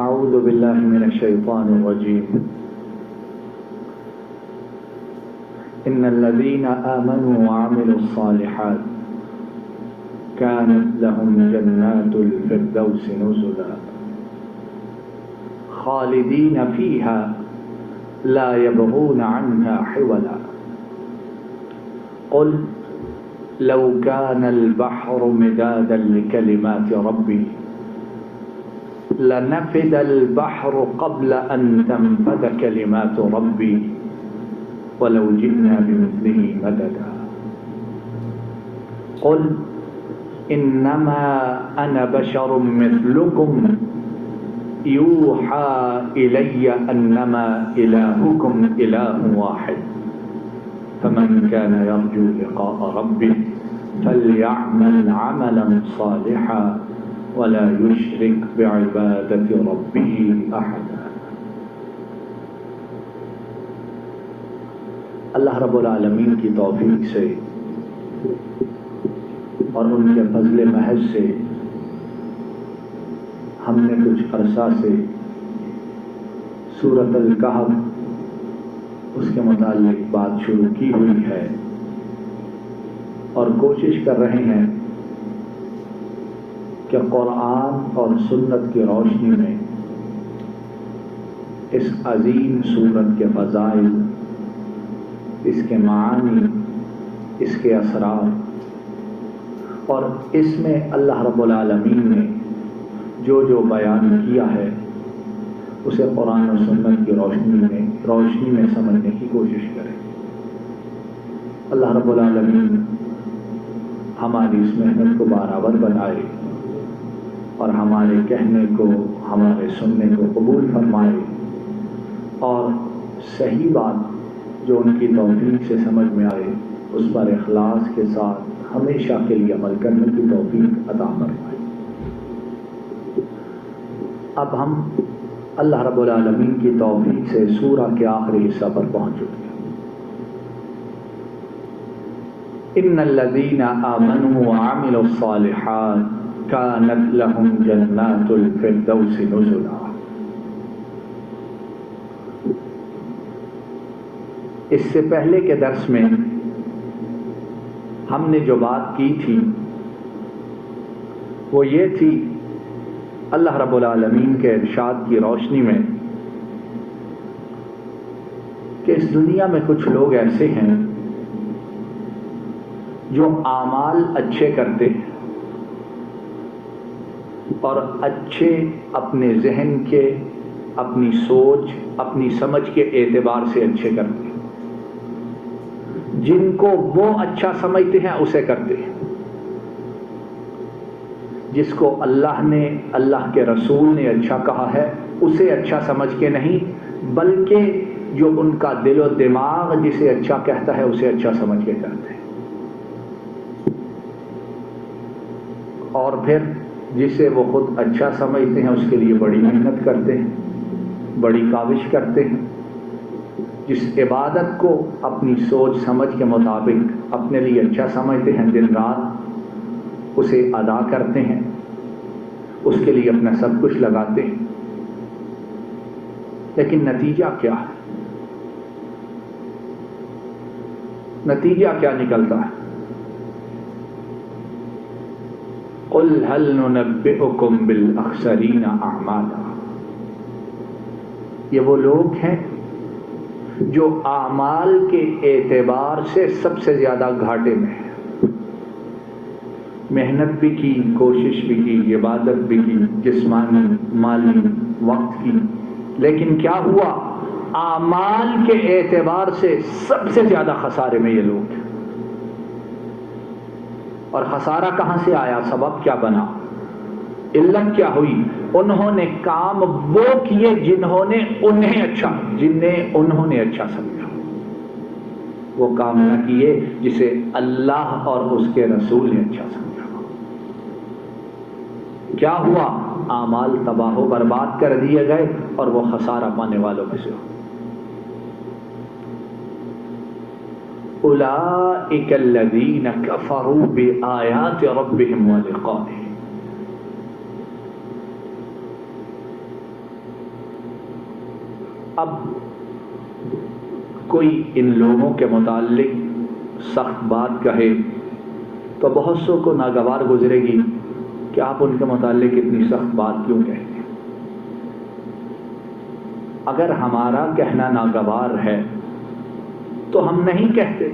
أعوذ بالله من الشيطان الرجيم إن الذين آمنوا وعملوا الصالحات كانت لهم جنات الفردوس نزلا خالدين فيها لا يبغون عنها حولا قل لو كان البحر مدادا لكلمات ربي لنفد البحر قبل أن تنفد كلمات ربي ولو جئنا بمثله مددا قل إنما أنا بشر مثلكم يوحى إلي أنما إلهكم إله واحد فمن كان يرجو لقاء ربه فليعمل عملا صالحا ولا يشرك بعبادة ربه أحدا۔ اللہ رب العالمین کی توفیق سے اور ان کے فضل محض سے ہم نے کچھ عرصہ سے سورۃ الکہف اس کے متعلق بات شروع کی ہوئی ہے اور کوشش کر رہے ہیں کہ قرآن اور سنت کی روشنی میں اس عظیم سورت کے فضائل، اس کے معانی، اس کے اثرات اور اس میں اللہ رب العالمین نے جو جو بیان کیا ہے اسے قرآن و سنت کی روشنی میں سمجھنے کی کوشش کریں۔ اللہ رب العالمین ہماری اس محنت کو برابر بنائے اور ہمارے کہنے کو، ہمارے سننے کو قبول فرمائے اور صحیح بات جو ان کی توفیق سے سمجھ میں آئے اس پر اخلاص کے ساتھ ہمیشہ کے لیے عمل کرنے کی توفیق عطا فرمائے۔ اب ہم اللہ رب العالمین کی توفیق سے سورہ کے آخری حصہ پر پہنچ چکے ہیں۔ ان الذین آمنوا وعملوا الصالحات كانت لهم جنات الفردوس نزلا۔ اس سے پہلے کے درس میں ہم نے جو بات کی تھی وہ یہ تھی اللہ رب العالمین کے ارشاد کی روشنی میں کہ اس دنیا میں کچھ لوگ ایسے ہیں جو اعمال اچھے کرتے ہیں اور اچھے اپنے ذہن کے، اپنی سوچ، اپنی سمجھ کے اعتبار سے اچھے کرتے ہیں، جن کو وہ اچھا سمجھتے ہیں اسے کرتے ہیں، جس کو اللہ نے، اللہ کے رسول نے اچھا کہا ہے اسے اچھا سمجھ کے نہیں بلکہ جو ان کا دل و دماغ جسے اچھا کہتا ہے اسے اچھا سمجھ کے کرتے ہیں، اور پھر جسے وہ خود اچھا سمجھتے ہیں اس کے لیے بڑی محنت کرتے ہیں، بڑی کاوش کرتے ہیں، جس عبادت کو اپنی سوچ سمجھ کے مطابق اپنے لیے اچھا سمجھتے ہیں دن رات اسے ادا کرتے ہیں، اس کے لیے اپنا سب کچھ لگاتے ہیں، لیکن نتیجہ کیا ہے؟ نتیجہ کیا نکلتا ہے؟ قل هل ننبئكم بالاخسرین اعمالا۔ یہ وہ لوگ ہیں جو اعمال کے اعتبار سے سب سے زیادہ گھاٹے میں ہیں، محنت بھی کی، کوشش بھی کی، عبادت بھی کی، جسمانی، مالی، وقت کی، لیکن کیا ہوا؟ اعمال کے اعتبار سے سب سے زیادہ خسارے میں یہ لوگ ہیں۔ اور خسارہ کہاں سے آیا؟ سبب کیا بنا؟ علت کیا ہوئی؟ انہوں نے کام وہ کیے جنہوں نے انہیں اچھا سمجھا، وہ کام نہ کیے جسے اللہ اور اس کے رسول نے اچھا سمجھا۔ کیا ہوا؟ اعمال تباہ و برباد کر دیے گئے اور وہ خسارہ پانے والوں میں سے ہو۔ اولئک الذین کفروا بآیات ربهم ولقائه۔ اب کوئی ان لوگوں کے متعلق سخت بات کہے تو بہت سو کو ناگوار گزرے گی کہ آپ ان کے متعلق اتنی سخت بات کیوں کہتے ہیں۔ اگر ہمارا کہنا ناگوار ہے تو ہم نہیں کہتے،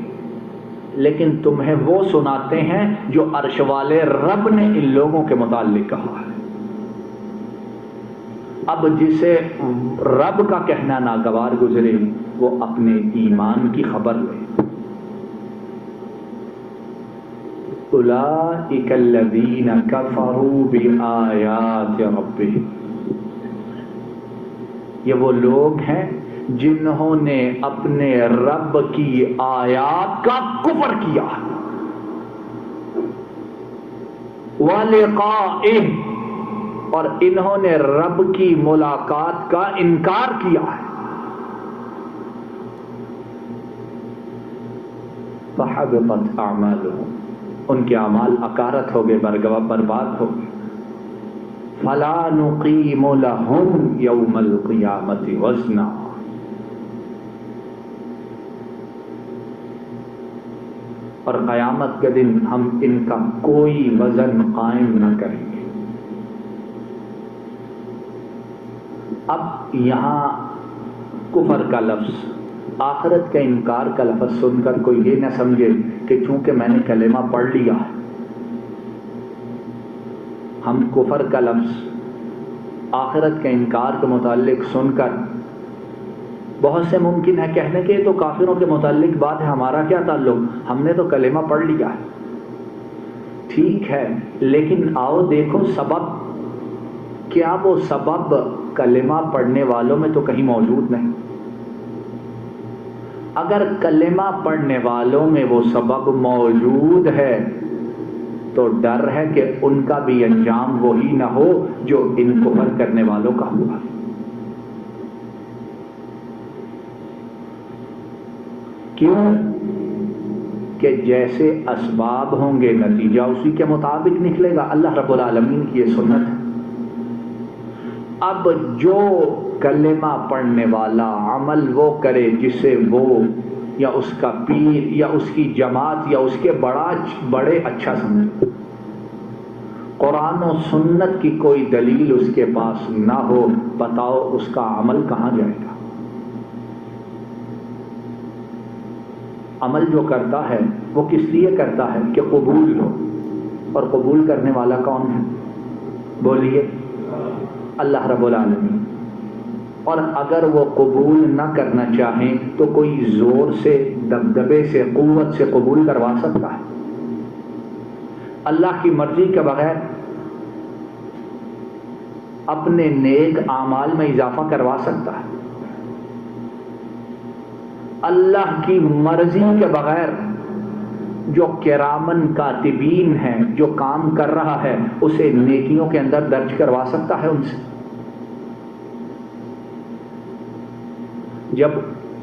لیکن تمہیں وہ سناتے ہیں جو عرش والے رب نے ان لوگوں کے متعلق کہا ہے۔ اب جسے رب کا کہنا ناگوار گزرے وہ اپنے ایمان کی خبر لے۔ اولئک الذین کفروا بآیات ربہم، یہ وہ لوگ ہیں جنہوں نے اپنے رب کی آیات کا کفر کیا وَلِقَائِهِ، اور انہوں نے رب کی ملاقات کا انکار کیا ہے۔ فَحَبِطَتْ أَعْمَالُهُمْ، ان کے اعمال اکارت ہو گئے، برباد ہو گئے۔ فَلَا نُقِيمُ لَهُمْ يَوْمَ الْقِيَامَةِ وَزْنًا، اور قیامت کے دن ہم ان کا کوئی وزن قائم نہ کریں گے۔ اب یہاں کفر کا لفظ، آخرت کا انکار کا لفظ سن کر کوئی یہ نہ سمجھے کہ چونکہ میں نے کلمہ پڑھ لیا ہے۔ ہم کفر کا لفظ آخرت کے انکار کے متعلق سن کر بہت سے ممکن ہے کہنے کے تو کافروں کے متعلق بات ہے، ہمارا کیا تعلق، ہم نے تو کلمہ پڑھ لیا ہے۔ ٹھیک ہے، لیکن آؤ دیکھو سبب، کیا وہ سبب کلمہ پڑھنے والوں میں تو کہیں موجود نہیں؟ اگر کلمہ پڑھنے والوں میں وہ سبب موجود ہے تو ڈر ہے کہ ان کا بھی انجام وہی نہ ہو جو ان کفر کرنے والوں کا ہوا۔ کیوں کہ جیسے اسباب ہوں گے نتیجہ اسی کے مطابق نکلے گا، اللہ رب العالمین کی یہ سنت ہے۔ اب جو کلمہ پڑھنے والا عمل وہ کرے جسے وہ یا اس کا پیر یا اس کی جماعت یا اس کے بڑے اچھا سمجھے، قرآن و سنت کی کوئی دلیل اس کے پاس نہ ہو، بتاؤ اس کا عمل کہاں جائے گا؟ عمل جو کرتا ہے وہ کس لیے کرتا ہے کہ قبول ہو، اور قبول کرنے والا کون ہے؟ بولیے، اللہ رب العالمین۔ اور اگر وہ قبول نہ کرنا چاہیں تو کوئی زور سے، دبدبے سے، قوت سے قبول کروا سکتا ہے؟ اللہ کی مرضی کے بغیر اپنے نیک اعمال میں اضافہ کروا سکتا ہے؟ اللہ کی مرضی کے بغیر جو کرامن کاتبین ہیں، جو کام کر رہا ہے اسے نیکیوں کے اندر درج کروا سکتا ہے ان سے؟ جب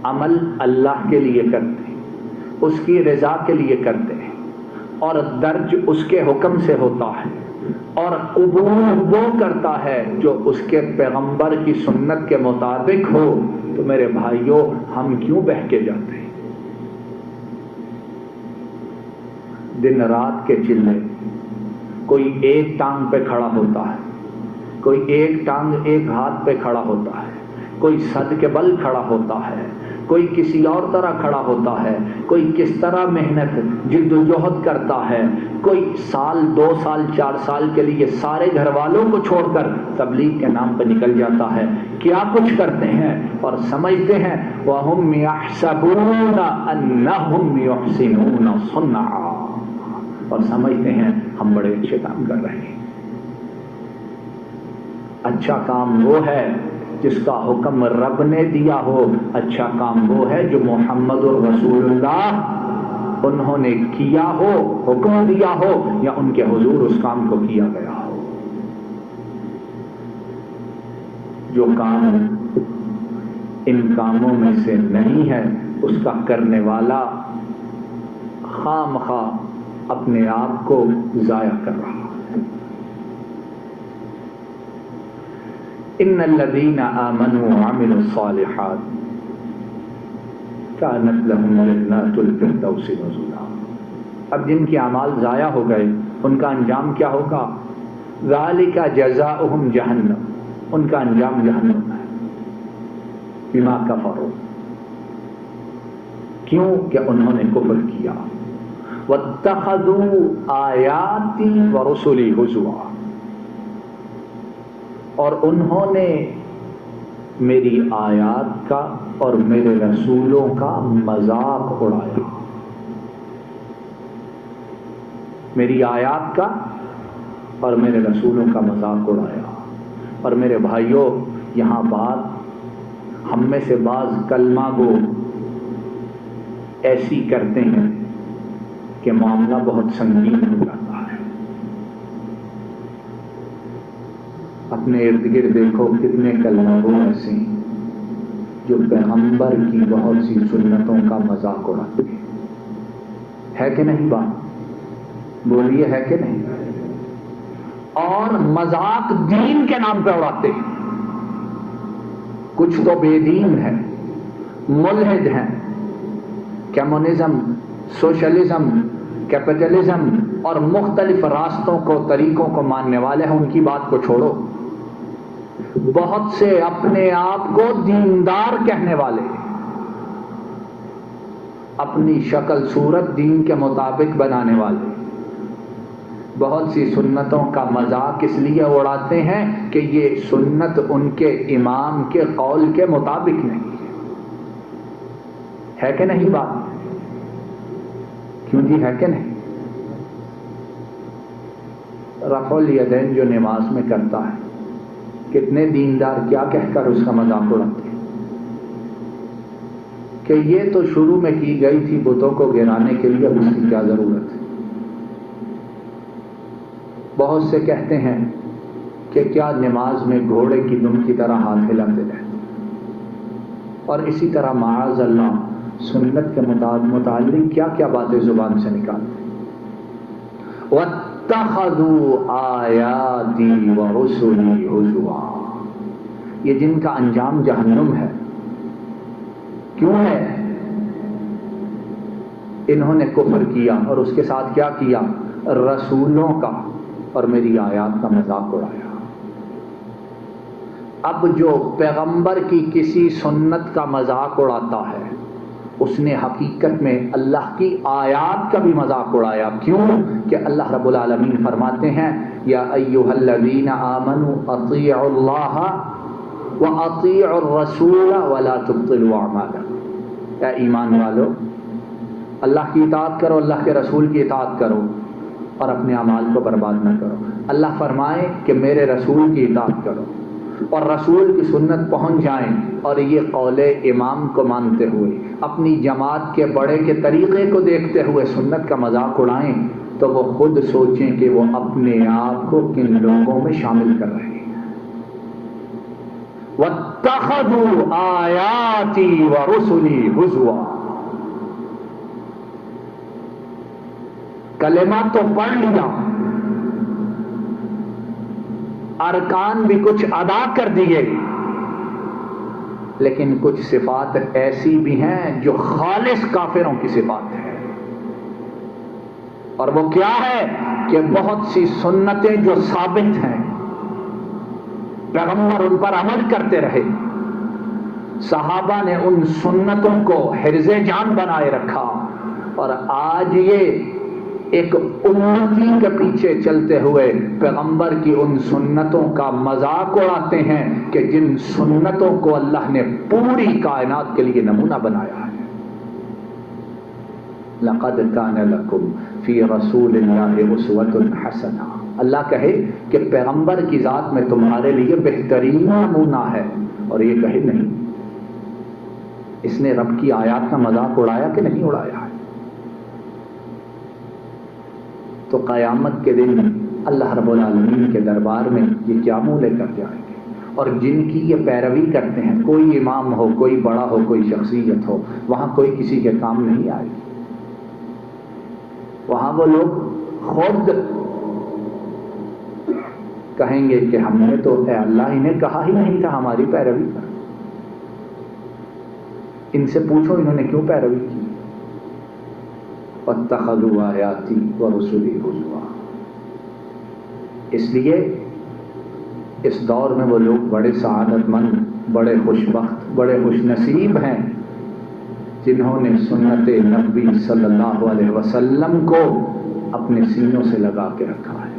عمل اللہ کے لیے کرتے ہیں، اس کی رضا کے لیے کرتے ہیں، اور درج اس کے حکم سے ہوتا ہے، اور قبول وہ کرتا ہے جو اس کے پیغمبر کی سنت کے مطابق ہو، تو میرے بھائیوں ہم کیوں بہکے جاتے ہیں؟ دن رات کے چلے، کوئی ایک ٹانگ پہ کھڑا ہوتا ہے، کوئی ایک ٹانگ ایک ہاتھ پہ کھڑا ہوتا ہے، کوئی صد کے بل کھڑا ہوتا ہے، کوئی کسی اور طرح کھڑا ہوتا ہے، کوئی کس طرح محنت جد و جہد کرتا ہے، کوئی سال 2 سال 4 سال کے لیے سارے گھر والوں کو چھوڑ کر تبلیغ کے نام پہ نکل جاتا ہے۔ کیا کچھ کرتے ہیں اور سمجھتے ہیں وَهُمْ يَحْسَبُونَ أَنَّهُمْ يُحْسِنُونَ صُنْعًا، اور سمجھتے ہیں ہم بڑے اچھے کام کر رہے ہیں۔ اچھا کام وہ ہے جس کا حکم رب نے دیا ہو، اچھا کام وہ ہے جو محمد الرسول اللہ انہوں نے کیا ہو، حکم دیا ہو، یا ان کے حضور اس کام کو کیا گیا ہو۔ جو کام ان کاموں میں سے نہیں ہے اس کا کرنے والا خواہ مخواہ اپنے آپ کو ضائع کر رہا ہے۔ ان الذین آمنوا وعملوا الصالحات کانت لهم جنات الفردوس نزلا. اب جن کے اعمال ضائع ہو گئے ان کا انجام کیا ہوگا؟ ذالک جزاؤہم جہنم، ان کا انجام جہنم ہے. بما کفروا، کیوں کہ انہوں نے کفر کیا. واتخذوا آیاتی ورسلی ہزوا، اور انہوں نے میری آیات کا اور میرے رسولوں کا مذاق اڑایا. میری آیات کا اور میرے رسولوں کا مذاق اڑایا. اور میرے بھائیوں، یہاں بات ہم میں سے بعض کلمہ گو ایسی کرتے ہیں کہ معاملہ بہت سنگین ہو جاتا ہے. اپنے ارد گرد دیکھو کتنے کلمہ گو ایسے ہیں جو پیغمبر کی بہت سی سنتوں کا مذاق اڑاتے ہیں. ہے کہ نہیں بات؟ بولیے ہے کہ نہیں؟ اور مذاق دین کے نام پہ اڑاتے ہیں. کچھ تو بے دین ہے، ملحد ہیں، کمیونزم، سوشلزم، کیپٹلزم اور مختلف راستوں کو، طریقوں کو ماننے والے ہیں. ان کی بات کو چھوڑو. بہت سے اپنے آپ کو دیندار کہنے والے، اپنی شکل صورت دین کے مطابق بنانے والے، بہت سی سنتوں کا مذاق اس لیے اڑاتے ہیں کہ یہ سنت ان کے امام کے قول کے مطابق نہیں ہے کہ نہیں بات؟ کیوں جی، ہے کہ نہیں؟ رفع الیدین جو نماز میں کرتا ہے، کتنے دیندار کیا کہہ کر اس کا مذاق اڑاتے ہیں کہ یہ تو شروع میں کی گئی تھی بتوں کو گرانے کے لیے، اب اس کی کیا ضرورت ہے. بہت سے کہتے ہیں کہ کیا نماز میں گھوڑے کی دم کی طرح ہاتھ ہلاتے رہتے، اور اسی طرح معاذ اللہ سنت کے متعلق کیا کیا باتیں زبان سے نکالتے. وَاتَّخَذُوا آیَاتِي وَرُسُلِي هُزُوًا، یہ جن کا انجام جہنم ہے. کیوں ہے؟ انہوں نے کفر کیا اور اس کے ساتھ کیا کیا؟ رسولوں کا اور میری آیات کا مذاق اڑایا. اب جو پیغمبر کی کسی سنت کا مذاق اڑاتا ہے اس نے حقیقت میں اللہ کی آیات کا بھی مذاق اڑایا. کیوں کہ اللہ رب العالمین فرماتے ہیں یا ایھا الذین آمنوا اطیعوا اللہ واطیعوا الرسول ولا تبطلوا اعمالکم. اے ایمان والو، اللہ کی اطاعت کرو، اللہ کے رسول کی اطاعت کرو اور اپنے اعمال کو برباد نہ کرو. اللہ فرمائے کہ میرے رسول کی اطاعت کرو اور رسول کی سنت پہنچ جائیں، اور یہ قول امام کو مانتے ہوئے، اپنی جماعت کے بڑے کے طریقے کو دیکھتے ہوئے سنت کا مذاق اڑائیں، تو وہ خود سوچیں کہ وہ اپنے آپ کو کن لوگوں میں شامل کر رہے ہیں. وَاتَّخَذُوا آیَاتِي وَرُسُلِي هُزُوًا. کلمہ تو پڑھ لیا، ارکان بھی کچھ ادا کر دیے، لیکن کچھ صفات ایسی بھی ہیں جو خالص کافروں کی صفات ہیں. اور وہ کیا ہے کہ بہت سی سنتیں جو ثابت ہیں، پیغمبر ان پر عمل کرتے رہے، صحابہ نے ان سنتوں کو حرز جان بنائے رکھا، اور آج یہ ایک امتی کے پیچھے چلتے ہوئے پیغمبر کی ان سنتوں کا مذاق اڑاتے ہیں کہ جن سنتوں کو اللہ نے پوری کائنات کے لیے نمونہ بنایا ہے. لقد کان لکم فی رسول اللہ اسوۃ حسنہ. اللہ کہے کہ پیغمبر کی ذات میں تمہارے لیے بہترین نمونہ ہے، اور یہ کہے نہیں. اس نے رب کی آیات کا مذاق اڑایا کہ نہیں اڑایا ہے؟ تو قیامت کے دن اللہ رب العالمین کے دربار میں یہ کیا منہ لے کر جائیں گے. اور جن کی یہ پیروی کرتے ہیں، کوئی امام ہو، کوئی بڑا ہو، کوئی شخصیت ہو، وہاں کوئی کسی کے کام نہیں آئے گی. وہاں وہ لوگ خود کہیں گے کہ ہم نے تو اے اللہ انہیں کہا ہی نہیں تھا ہماری پیروی کر. ان سے پوچھو انہوں نے کیوں پیروی کی. واتخذوا آیاتی ورسلی ہزوا. اس لیے اس دور میں وہ لوگ بڑے سعادت مند، بڑے خوش بخت، بڑے خوش نصیب ہیں جنہوں نے سنت نبی صلی اللہ علیہ وسلم کو اپنے سینوں سے لگا کے رکھا ہے،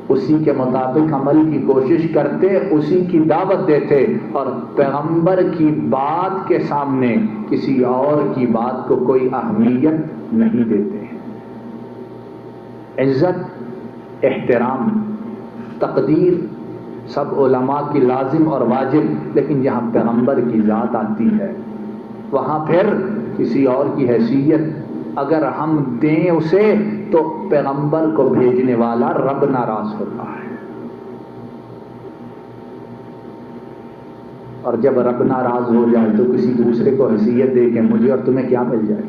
اسی کے مطابق عمل کی کوشش کرتے، اسی کی دعوت دیتے، اور پیغمبر کی بات کے سامنے کسی اور کی بات کو کوئی اہمیت نہیں دیتے. عزت، احترام، تقدیر سب علماء کی لازم اور واجب، لیکن جہاں پیغمبر کی ذات آتی ہے وہاں پھر کسی اور کی حیثیت اگر ہم دیں اسے تو پیغمبر کو بھیجنے والا رب ناراض ہوتا ہے، اور جب رب ناراض ہو جائے تو کسی دوسرے کو حیثیت دے کہ مجھے اور تمہیں کیا مل جائے.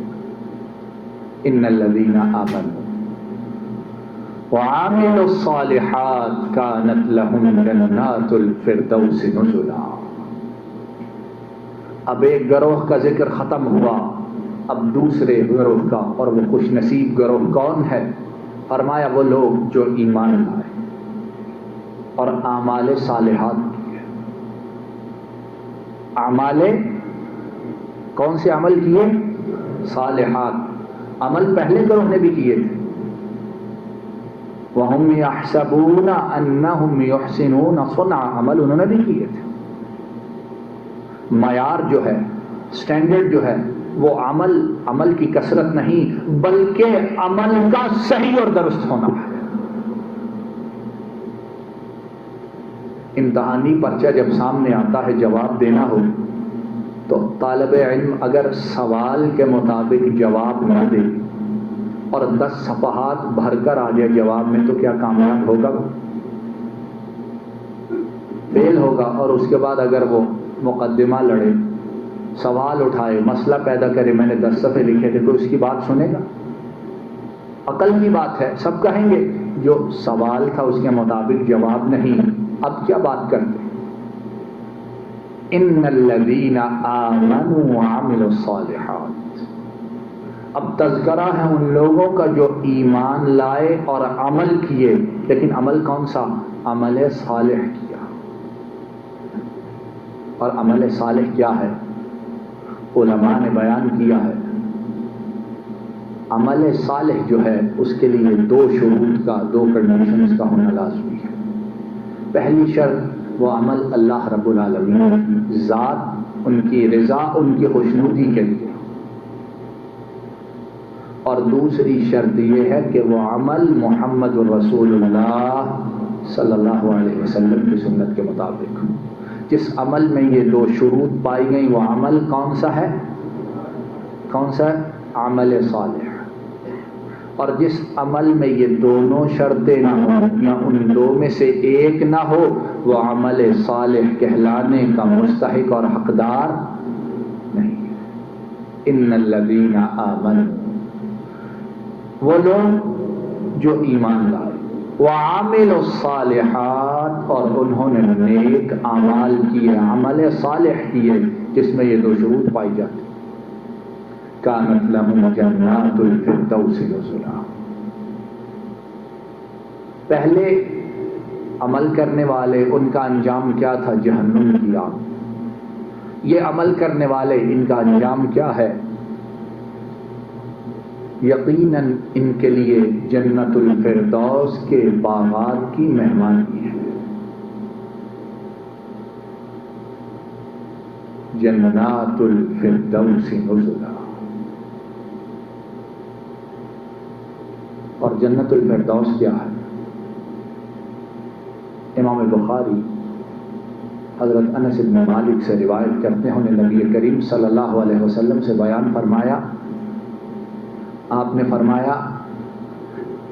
ان الذین آمنوا وعملوا الصالحات كانت لهم جنات الفردوس نزلا. اب ایک گروہ کا ذکر ختم ہوا، اب دوسرے گروہ کا، اور وہ خوش نصیب گروہ کون ہے؟ فرمایا وہ لوگ جو ایمان لائے اور اعمال صالحات کیے. اعمال کون سے عمل کیے؟ صالحات. عمل پہلے گروہ نے بھی کیے تھے. وَهُمْ يَحْسَبُونَ أَنَّهُمْ يُحْسِنُونَ صُنْعًا. عمل انہوں نے بھی کیے تھے. معیار جو ہے، سٹینڈرڈ جو ہے، وہ عمل کی کثرت نہیں بلکہ عمل کا صحیح اور درست ہونا ہے. امتحانی پرچہ جب سامنے آتا ہے جواب دینا ہو تو طالب علم اگر سوال کے مطابق جواب نہ دے اور 10 صفحات بھر کر آ جائے جواب میں تو کیا کامیاب ہوگا؟ فیل ہوگا. اور اس کے بعد اگر وہ مقدمہ لڑے، سوال اٹھائے، مسئلہ پیدا کرے، میں نے 10 صفحے لکھے تھے، تو اس کی بات سنے گا؟ عقل کی بات ہے، سب کہیں گے جو سوال تھا اس کے مطابق جواب نہیں، اب کیا بات کرتے؟ ان الذین آمنوا وعملوا الصالحات. اب تذکرہ ہے ان لوگوں کا جو ایمان لائے اور عمل کیے، لیکن عمل کون سا؟ عمل صالح کیا. اور عمل صالح کیا ہے؟ علماء نے بیان کیا ہے. عمل صالح جو ہے اس کے لیے 2 شروط کا، 2 کنڈیشنز کا ہونا لازمی ہے. پہلی شرط وہ عمل اللہ رب العالمین کی ذات، ان کی رضا، ان کی خوشنودی کے لیے. اور دوسری شرط یہ ہے کہ وہ عمل محمد الرسول اللہ صلی اللہ علیہ وسلم کی سنت کے مطابق. جس عمل میں یہ 2 شروط پائی گئی وہ عمل کون سا ہے؟ کون سا؟ عمل صالح. اور جس عمل میں یہ دونوں شرطیں نہ ہوں یا ان 2 میں سے ایک نہ ہو وہ عمل صالح کہلانے کا مستحق اور حقدار نہیں. ان الذین آمنوا، وہ لوگ جو ایمان لائے، وعملوا الصالحات، اور انہوں نے نیک اعمال کیے، عمل صالح کیے جس میں یہ 2 شروط پائی جاتی. کانت لہم جنات الفردوس نزلا. پہلے عمل کرنے والے ان کا انجام کیا تھا؟ جہنم کی آگ. یہ عمل کرنے والے ان کا انجام کیا ہے؟ یقیناً ان کے لیے جنت الفردوس کے باغات کی مہمانی ہے. جنات الفردوس نزلا. اور جنت الفردوس کیا ہے؟ امام بخاری حضرت انس بن مالک سے روایت کرتے ہیں، نبی کریم صلی اللہ علیہ وسلم سے بیان فرمایا، آپ نے فرمایا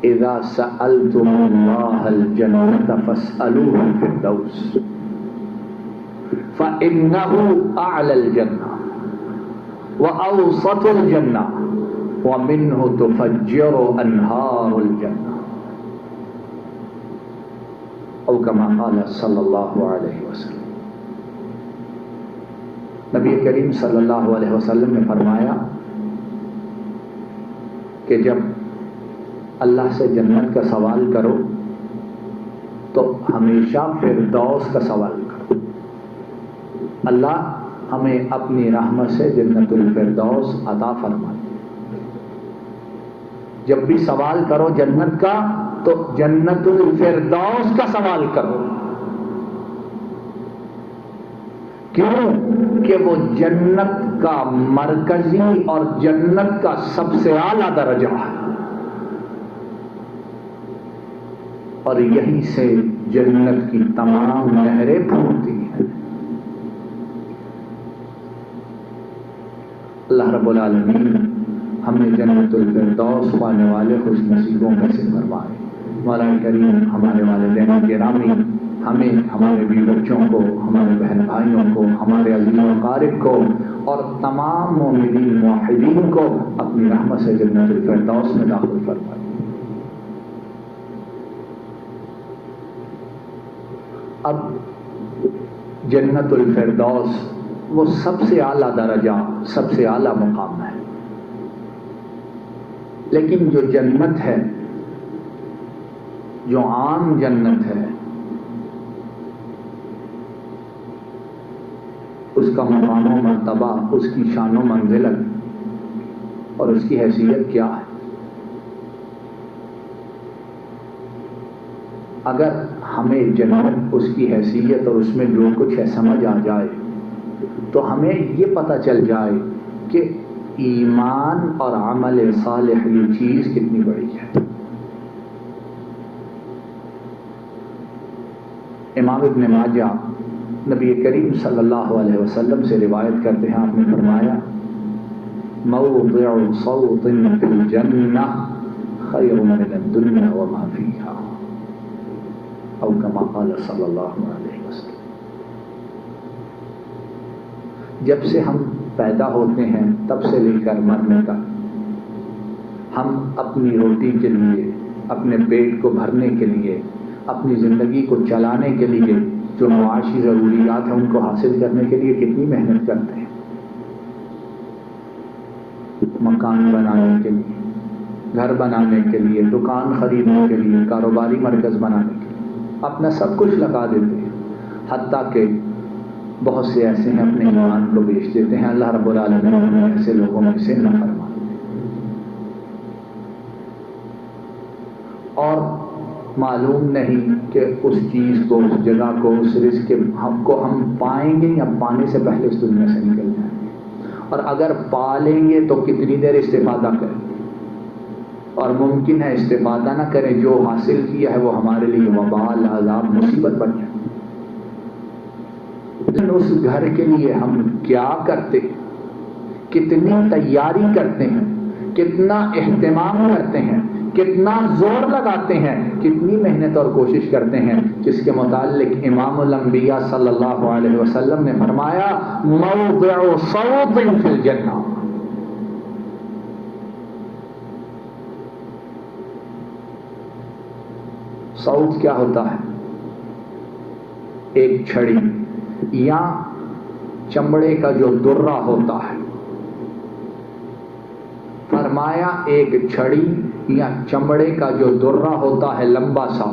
اذا سألتم اللہ الجنة فاسألوه الفردوس فإنه أعلى الجنة وأوسط الجنة ومنه تفجر أنهار الجنة. او کما قال صلی اللہ علیہ وسلم. نبی کریم صلی اللہ علیہ وسلم نے فرمایا کہ جب اللہ سے جنت کا سوال کرو تو ہمیشہ فردوس کا سوال کرو. اللہ ہمیں اپنی رحمت سے جنت الفردوس عطا فرمائے. جب بھی سوال کرو جنت کا تو جنت الفردوس کا سوال کرو. کیوں کہ وہ جنت کا مرکزی اور جنت کا سب سے اعلیٰ درجہ ہے، اور یہیں سے جنت کی تمام نہریں پھوٹتی ہیں. اللہ رب العالمین ہمیں جنت الفردوس پانے والے خوش نصیبوں میں سے فرمائے. مولا کریم ہمارے والدین گرامی، ہمیں، ہمارے بیوی بچوں کو، ہمارے بہن بھائیوں کو، ہمارے عزیز و اقارب کو اور تمام مومنین موحدین کو اپنی رحمت سے جنت الفردوس میں داخل فرمائے. اب جنت الفردوس وہ سب سے اعلیٰ درجہ، سب سے اعلیٰ مقام ہے. لیکن جو جنت ہے، جو عام جنت ہے، اس کا مقام و مرتبہ، اس کی شان و منزلت اور اس کی حیثیت کیا ہے؟ اگر ہمیں جنت، اس کی حیثیت اور اس میں جو کچھ ہے سمجھ آ جائے تو ہمیں یہ پتہ چل جائے کہ ایمان اور عمل صالح یہ چیز کتنی بڑی ہے. امام ابن ماجہ نبی کریم صلی اللہ علیہ وسلم سے روایت کرتے ہیں، آپ نے فرمایا موضع صوت فی الجنہ خیر من الدنیا وما فیہا، او کما قال صلی اللہ علیہ وسلم. جب سے ہم پیدا ہوتے ہیں تب سے لے کر مرنے تک ہم اپنی روٹی کے لیے، اپنے پیٹ کو بھرنے کے لیے، اپنی زندگی کو چلانے کے لیے، جو معاشی ضروریات ہیں ان کو حاصل کرنے کے لیے کتنی محنت کرتے ہیں. مکان بنانے کے لیے، گھر بنانے کے لیے، دکان خریدنے کے لیے، کاروباری مرکز بنانے کے لیے اپنا سب کچھ لگا دیتے ہیں. حتیٰ کہ بہت سے ایسے ہیں اپنے ایمان کو بیچ دیتے ہیں. اللہ رب العالمین ہمیں ایسے لوگوں میں سے نہ فرمائے. اور معلوم نہیں کہ اس چیز کو، اس جگہ کو، اس رزق کو ہم پائیں گے یا پانے سے پہلے اس دنیا سے نکل جائیں گے. اور اگر پا لیں گے تو کتنی دیر استفادہ کریں، اور ممکن ہے استفادہ نہ کریں، جو حاصل کیا ہے وہ ہمارے لیے وبال، عذاب، مصیبت بن جائے. لیکن اس گھر کے لیے ہم کیا کرتے، کتنی تیاری کرتے ہیں، کتنا اہتمام کرتے ہیں، کتنا زور لگاتے ہیں، کتنی محنت اور کوشش کرتے ہیں، جس کے متعلق امام الانبیاء صلی اللہ علیہ وسلم نے فرمایا موضع صوت فی الجنہ. صوت کیا ہوتا ہے؟ ایک چھڑی یا چمڑے کا جو درہ ہوتا ہے. فرمایا ایک چھڑی یا چمڑے کا جو درہ ہوتا ہے لمبا سا،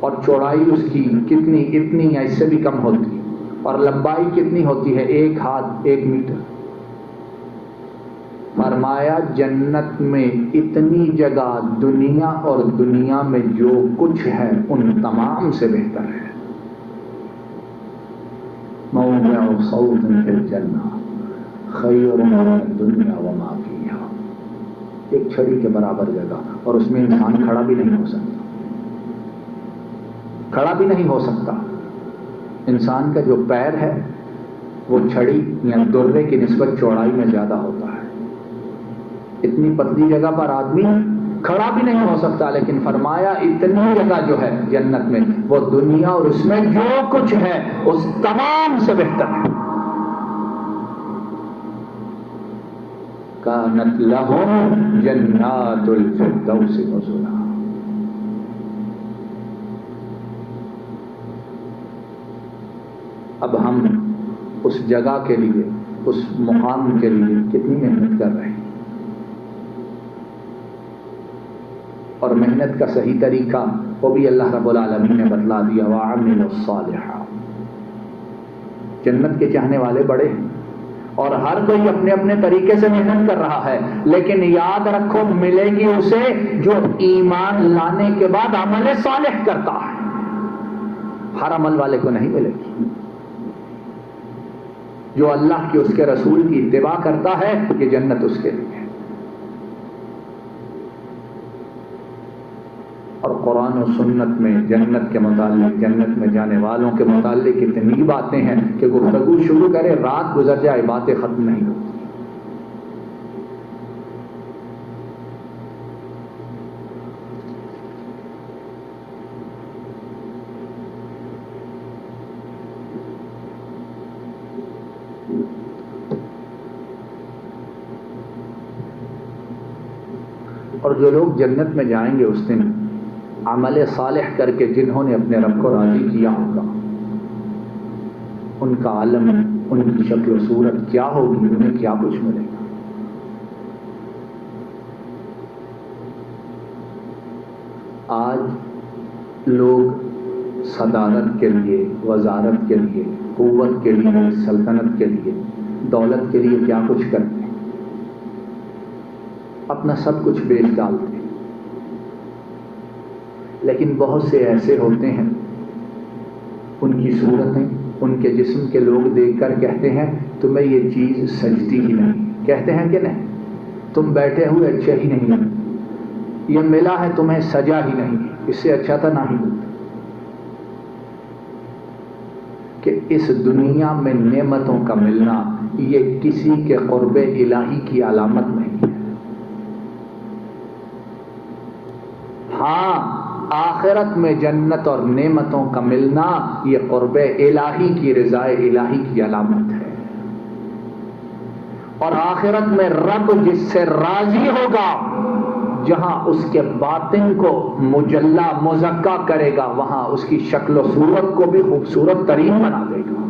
اور چوڑائی اس کی کتنی، اتنی یا اس سے بھی کم ہوتی، اور لمبائی کتنی ہوتی ہے؟ 1 ہاتھ، 1 میٹر. فرمایا جنت میں اتنی جگہ دنیا اور دنیا میں جو کچھ ہے ان تمام سے بہتر ہے. موضع صوت فی الجنہ خیر من الدنیا وما فیہا. ایک چھڑی کے برابر جگہ، اور اس میں انسان کھڑا بھی نہیں ہو سکتا، کھڑا بھی نہیں ہو سکتا. انسان کا جو پیر ہے وہ چھڑی یا درے کی نسبت چوڑائی میں زیادہ ہوتا ہے. اتنی پتلی جگہ پر آدمی کھڑا بھی نہیں ہو سکتا. لیکن فرمایا اتنی جگہ جو ہے جنت میں وہ دنیا اور اس میں جو کچھ ہے اس تمام سے بہتر ہے. کانت لہم جنات الفردوس نزلا. اب ہم اس جگہ کے لیے، اس مقام کے لیے کتنی محنت کر رہے ہیں، اور محنت کا صحیح طریقہ وہ بھی اللہ رب العالمین نے بتلا دیا، وَعَمِلُوا الصَّالِحَاتِ۔ جنت کے چاہنے والے بڑے ہیں اور ہر کوئی اپنے اپنے طریقے سے محنت کر رہا ہے، لیکن یاد رکھو ملے گی اسے جو ایمان لانے کے بعد عمل صالح کرتا ہے، ہر عمل والے کو نہیں ملے گی۔ جو اللہ کی، اس کے رسول کی اتباع کرتا ہے، یہ جنت اس کے لیے ہے۔ اور قرآن و سنت میں جنت کے متعلق، جنت میں جانے والوں کے متعلق اتنی باتیں ہیں کہ گفتگو شروع کرے رات گزر جائے، باتیں ختم نہیں ہوتی۔ اور جو لوگ جنت میں جائیں گے اس دن عمل صالح کر کے، جنہوں نے اپنے رب کو راضی کیا ہوگا، ان کا عالم، ان کی شکل و صورت کیا ہوگی، انہیں کیا کچھ ملے گا۔ آج لوگ صدارت کے لیے، وزارت کے لیے، قوت کے لیے، سلطنت کے لیے، دولت کے لیے کیا کچھ کرتے ہیں، اپنا سب کچھ بیچ ڈالتے ہیں، لیکن بہت سے ایسے ہوتے ہیں ان کی صورتیں، ان کے جسم کے لوگ دیکھ کر کہتے ہیں تمہیں یہ چیز سجتی ہی نہیں، کہتے ہیں کہ نہیں، تم بیٹھے ہوئے اچھے ہی نہیں ہیں، یہ ملا ہے تمہیں سجا ہی نہیں، اس سے اچھا تھا نہ ہی ہوتا۔ کہ اس دنیا میں نعمتوں کا ملنا یہ کسی کے قرب الہی کی علامت نہیں ہے۔ ہاں، آخرت میں جنت اور نعمتوں کا ملنا یہ قرب الہی کی، رضا الہی کی علامت ہے۔ اور آخرت میں رب جس سے راضی ہوگا، جہاں اس کے باطن کو مجلا مزکا کرے گا، وہاں اس کی شکل و صورت کو بھی خوبصورت ترین بنا دے گا۔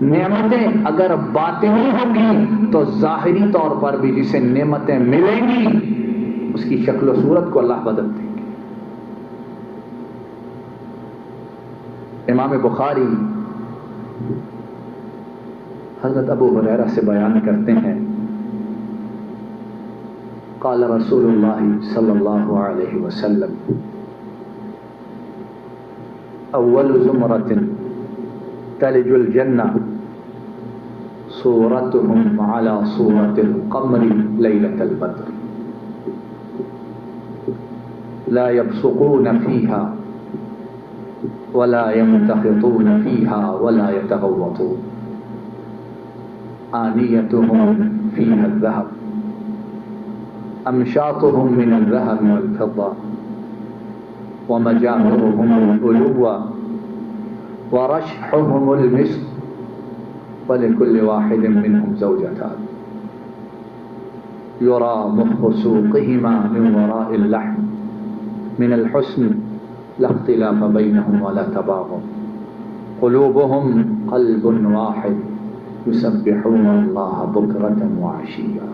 نعمتیں اگر باطنی ہوں گی تو ظاہری طور پر بھی جسے نعمتیں ملیں گی اس کی شکل و صورت کو اللہ بدل دیں گے۔ امام بخاری حضرت ابو ہریرہ سے بیان کرتے ہیں، قال رسول اللہ صلی اللہ علیہ وسلم اول زمرۃ تلج الجنہ صورتهم على صورة القمر ليلة البدر لا يبصقون فيها ولا يمتخطون فيها ولا يتغوطون آنيتهم فيها الذهب أمشاطهم من الذهب والفضة ومجامرهم الألوة ورشحهم المسك ولكل واحد منهم زوجتان يرى مخ سوقهما من وراء اللحم من الحسن لا اختلاف بينهم ولا تباغض قلوبهم قلب واحد يسبحون الله بكرة وعشيا۔